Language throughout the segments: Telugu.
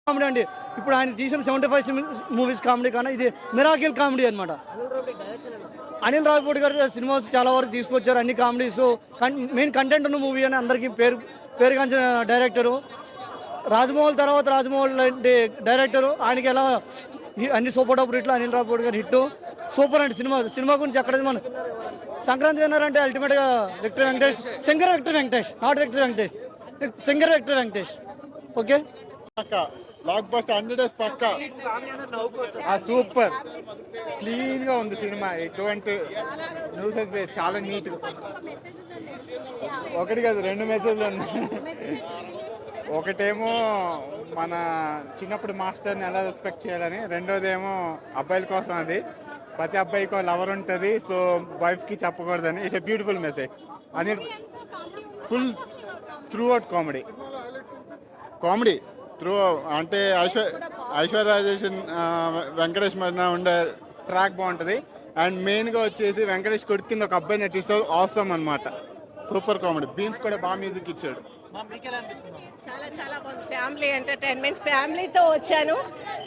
కామెడీ అండి. ఇప్పుడు ఆయన తీసిన 75 మూవీస్ కామెడీ కన్నా ఇది మిరాకిల్ కామెడీ అనమాట. అనిల్ రావిపూడి గారు సినిమాస్ చాలా వరకు తీసుకొచ్చారు, అన్ని కామెడీస్. మెయిన్ కంటెంట్ ఉన్న మూవీ అని అందరికీ పేరుగాంచిన డైరెక్టరు. రాజమౌళి తర్వాత రాజమౌళి లాంటి డైరెక్టరు. ఆయనకి ఎలా అన్ని సూపర్ డూపర్ హిట్లు, అనిల్ రావిపూడి గారు హిట్ సూపర్ అండి. సినిమా గురించి ఎక్కడ మన సంక్రాంతి విన్నారంటే అల్టిమేట్గా Victor Venkatesh, singer Victor Venkatesh, not Victor Venkatesh, singer Victor Venkatesh. Okay, blockbuster 100 days పక్క. సూపర్ క్లీన్ గా ఉంది సినిమా, ఎటువంటి న్యూస్ అయితే చాలా నీట్ గా. ఒకటి కాదు, 2 మెసేజ్లు ఉన్నాయి. ఒకటేమో మన చిన్నప్పుడు మాస్టర్ని ఎలా రెస్పెక్ట్ చేయాలని, రెండోదేమో అబ్బాయిల కోసం, అది ప్రతి అబ్బాయికి లవర్ ఉంటుంది, సో వైఫ్కి చెప్పకూడదని. It's a beautiful message. అని full throughout comedy through. అంటే ఐశ్వర్య రాజేషన్, వెంకటేష్ మధ్య ఉండే ట్రాక్ బాగుంటుంది. అండ్ మెయిన్గా వచ్చేసి వెంకటేష్ కొడుకు కింద ఒక అబ్బాయి నటిస్తూ అవసరం అనమాట. Super comedy. బీన్స్ కూడా బాగా మ్యూజిక్ ఇచ్చాడు. చాలా చాలా బాగుంది. ఫ్యామిలీ ఎంటర్టైన్మెంట్, ఫ్యామిలీతో వచ్చాను.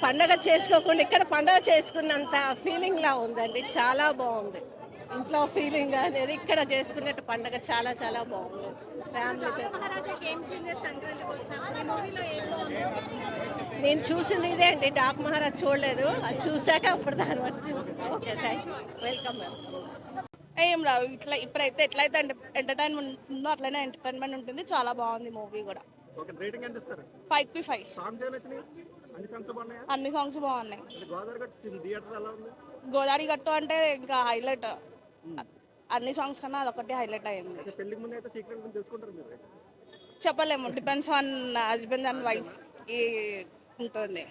పండగ చేసుకోకుండా ఇక్కడ పండగ చేసుకున్నంత ఫీలింగ్ లా ఉందండి. చాలా బాగుంది. ఇంట్లో ఫీలింగ్ అనేది ఇక్కడ చేసుకున్నట్టు పండగ చాలా చాలా బాగుంది. ఫ్యామిలీతో నేను చూసింది ఇదే అండి. డాక్ మహారాజ్ చూడలేదు, అది చూశాక అప్పుడు దాని వరకు. Okay, thank you, welcome ma'am. ఏం రావు ఇట్లా. ఇప్పుడైతే ఎట్లయితే ఎంటర్టైన్మెంట్ ఉందో అట్లనే ఎంటర్టైన్మెంట్ ఉంటుంది. చాలా బాగుంది మూవీ కూడా. 5కి 5. అన్ని సాంగ్స్ బాగున్నాయి. గోదావరి గట్టు అంటే ఇంకా హైలైట్. అన్ని సాంగ్స్ కన్నా అదొకటి హైలైట్ అయింది. చెప్పలేము, depends on husband and wife ఉంటుంది.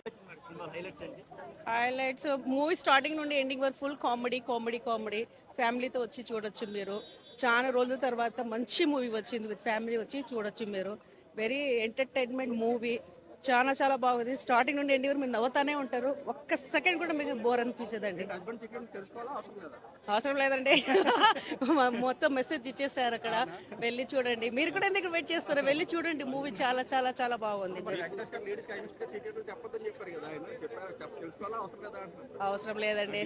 హైలైట్స్ మూవీ స్టార్టింగ్ నుండి ఎండింగ్ వరకు ఫుల్ కామెడీ కామెడీ కామెడీ. ఫ్యామిలీతో వచ్చి చూడొచ్చు మీరు. చాలా రోజుల తర్వాత మంచి మూవీ వచ్చింది, విత్ ఫ్యామిలీ వచ్చి చూడొచ్చు మీరు. Very entertainment movie. చాలా చాలా బాగుంది. స్టార్టింగ్ నుండి ఎండింగ్ వరకు మీరు నవ్వుతానే ఉంటారు. ఒక్క సెకండ్ కూడా మీకు బోర్ అనిపించదండి. అవసరం లేదండి. మొత్తం మెసేజ్ ఇచ్చేసారు అక్కడ. వెళ్ళి చూడండి. మీరు కూడా ఎందుకు వెయిట్ చేస్తారు, వెళ్ళి చూడండి. మూవీ చాలా చాలా చాలా బాగుంది. అవసరం లేదండి.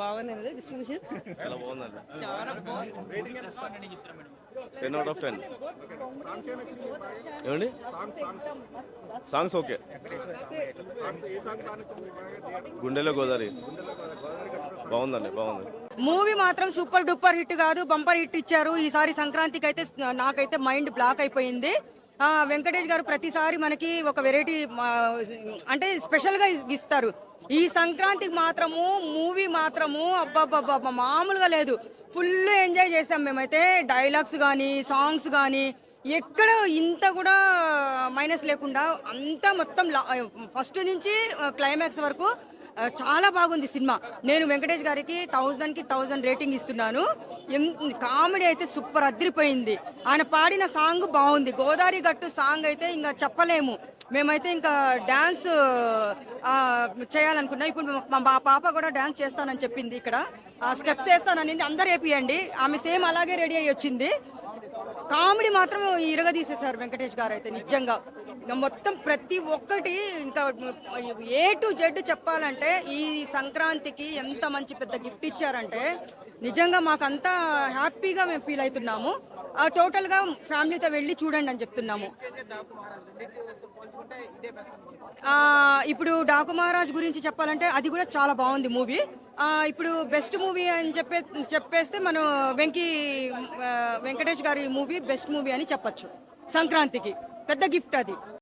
బాగుంది డిస్ట్రిబ్యూషన్. చాలా బాగుంది. 10/10 ఏమండి. Songs okay. గుండెలో గోదావరి బాగుందండి, బాగుంది. మూవీ మాత్రం సూపర్ డూపర్ హిట్ కాదు, బంపర్ హిట్ ఇచ్చారు. ఈసారి సంక్రాంతికి అయితే నాకైతే మైండ్ బ్లాక్ అయిపోయింది. వెంకటేష్ గారు ప్రతిసారి మనకి ఒక వెరైటీ అంటే స్పెషల్గా ఇస్తారు. ఈ సంక్రాంతికి మాత్రము మూవీ మాత్రము అబ్బాబ్బాబ్బా మామూలుగా లేదు. ఫుల్ ఎంజాయ్ చేసాం మేమైతే. డైలాగ్స్ కానీ సాంగ్స్ కానీ ఎక్కడ ఇంత కూడా మైనస్ లేకుండా అంతా మొత్తం ఫస్ట్ నుంచి క్లైమాక్స్ వరకు చాలా బాగుంది సినిమా. నేను వెంకటేష్ గారికి 1000కి 1000 రేటింగ్ ఇస్తున్నాను. కామెడీ అయితే సూపర్ అదిరిపోయింది. ఆయన పాడిన సాంగ్ బాగుంది. గోదావరి గట్టు సాంగ్ అయితే ఇంకా చెప్పలేము. మేమైతే ఇంకా డ్యాన్స్ చేయాలనుకున్నాం. ఇప్పుడు మా పాప కూడా డ్యాన్స్ చేస్తానని చెప్పింది. ఇక్కడ స్టెప్స్ వేస్తానని అందరు వేపియండి. ఆమె సేమ్ అలాగే రెడీ అయ్యి వచ్చింది. కామెడీ మాత్రం ఇరగదీసేశారు వెంకటేష్ గారు అయితే నిజంగా. మొత్తం ప్రతి ఒక్కటి ఇంకా A to Z చెప్పాలంటే ఈ సంక్రాంతికి ఎంత మంచి పెద్ద గిఫ్ట్ ఇచ్చారంటే నిజంగా మాకంతా హ్యాపీగా మేము ఫీల్ అవుతున్నాము. టోటల్గా ఫ్యామిలీతో వెళ్ళి చూడండి అని చెప్తున్నాము. ఇప్పుడు డాకు మహారాజ్ గురించి చెప్పాలంటే అది కూడా చాలా బాగుంది మూవీ. ఇప్పుడు బెస్ట్ మూవీ అని చెప్పేస్తే మనం వెంకటేష్ గారి మూవీ బెస్ట్ మూవీ అని చెప్పచ్చు. సంక్రాంతికి పెద్ద గిఫ్ట్ అది.